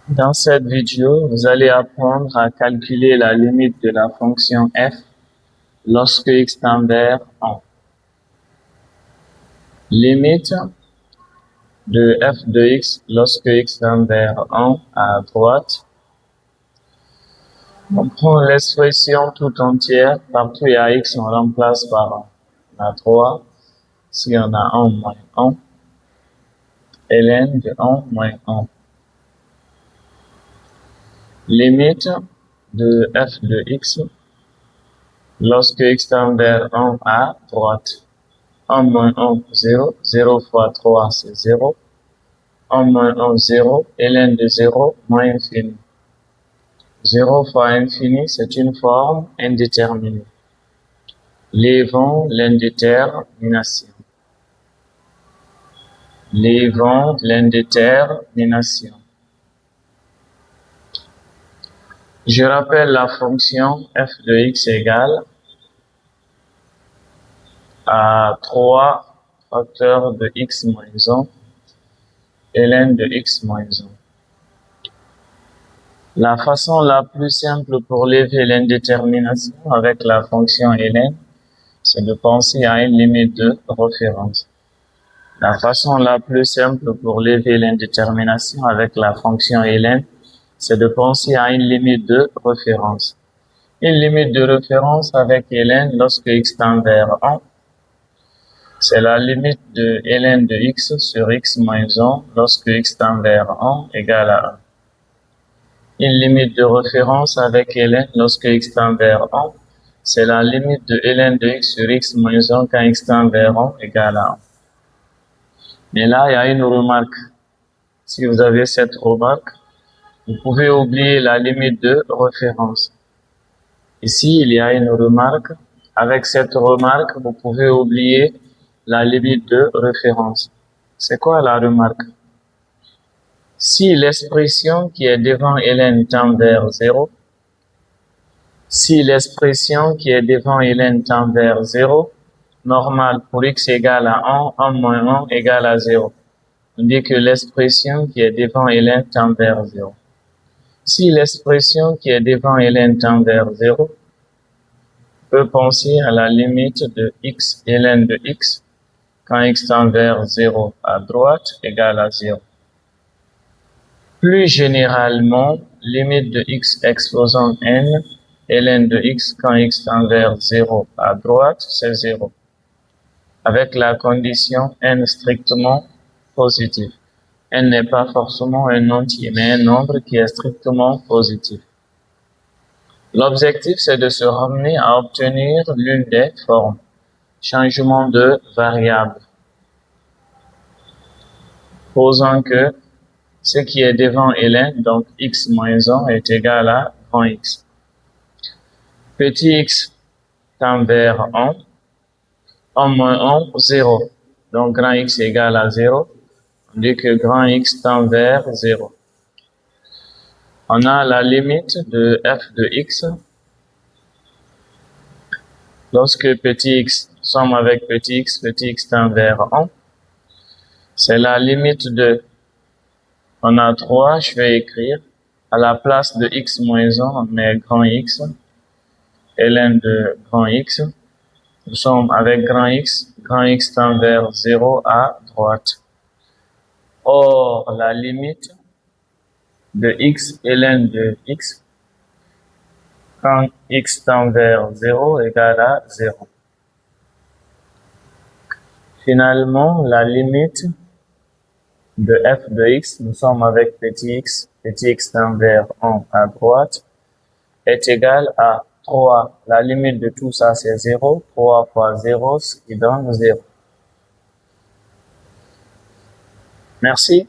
Dans cette vidéo, vous allez apprendre à calculer la limite de la fonction f lorsque x tend vers 1. Limite de f de x lorsque x tend vers 1 à droite. On prend l'expression tout entière. Partout il y a x, on remplace par la 3. Si on a 1 moins 1, ln de 1 moins 1. Limite de f de x lorsque x tend vers 1 à droite. 1 moins 1, 0. 0 fois 3, c'est 0. 1 moins 1, 0. Ln de 0, moins infini. 0 fois infini, c'est une forme indéterminée. Levons l'indétermination. Levons l'indétermination. Je rappelle la fonction f de x égale à 3 facteurs de x moins 1, ln de x moins 1. La façon la plus simple pour lever l'indétermination avec la fonction ln, c'est de penser à une limite de référence. La façon la plus simple pour lever l'indétermination avec la fonction ln, c'est de penser à une limite de référence. Une limite de référence avec ln lorsque x tend vers 1, c'est la limite de ln de x sur x moins 1 lorsque x tend vers 1 égale à 1. Une limite de référence avec ln lorsque x tend vers 1, c'est la limite de ln de x sur x moins 1 quand x tend vers 1 égale à 1. Mais là, il y a une remarque. Si vous avez cette remarque, vous pouvez oublier la limite de référence. Ici, il y a une remarque. Avec cette remarque, vous pouvez oublier la limite de référence. C'est quoi la remarque? Si l'expression qui est devant ln tend vers 0, si l'expression qui est devant ln tend vers 0, normal pour x égale à 1, 1 moins 1 égale à 0. On dit que l'expression qui est devant ln tend vers 0. Si l'expression qui est devant ln tend vers 0, on peut penser à la limite de x, ln de x, quand x tend vers 0 à droite égale à 0. Plus généralement, limite de x exposant n, ln de x quand x tend vers 0 à droite, c'est 0. Avec la condition n strictement positif. N n'est pas forcément un entier, mais un nombre qui est strictement positif. L'objectif, c'est de se ramener à obtenir l'une des formes. Changement de variable. Posant que ce qui est devant ln, donc x moins 1, est égal à grand X. Petit x tend vers 1, 1 moins 1, 0. Donc grand X égale à 0. On dit que grand X tend vers 0. On a la limite de f de x. Lorsque petit x somme avec petit x tend vers 1. C'est la limite de, on a 3, je vais écrire, à la place de x moins 1, on met grand X, ln de grand X. Nous sommes avec grand X tend vers 0 à droite. Or, la limite de x, ln de x, quand x tend vers 0 égale à 0. Finalement, la limite de f de x, nous sommes avec petit x tend vers 1 à droite, est égal à 3. La limite de tout ça, c'est 0. 3 fois 0, ce qui donne 0. Merci.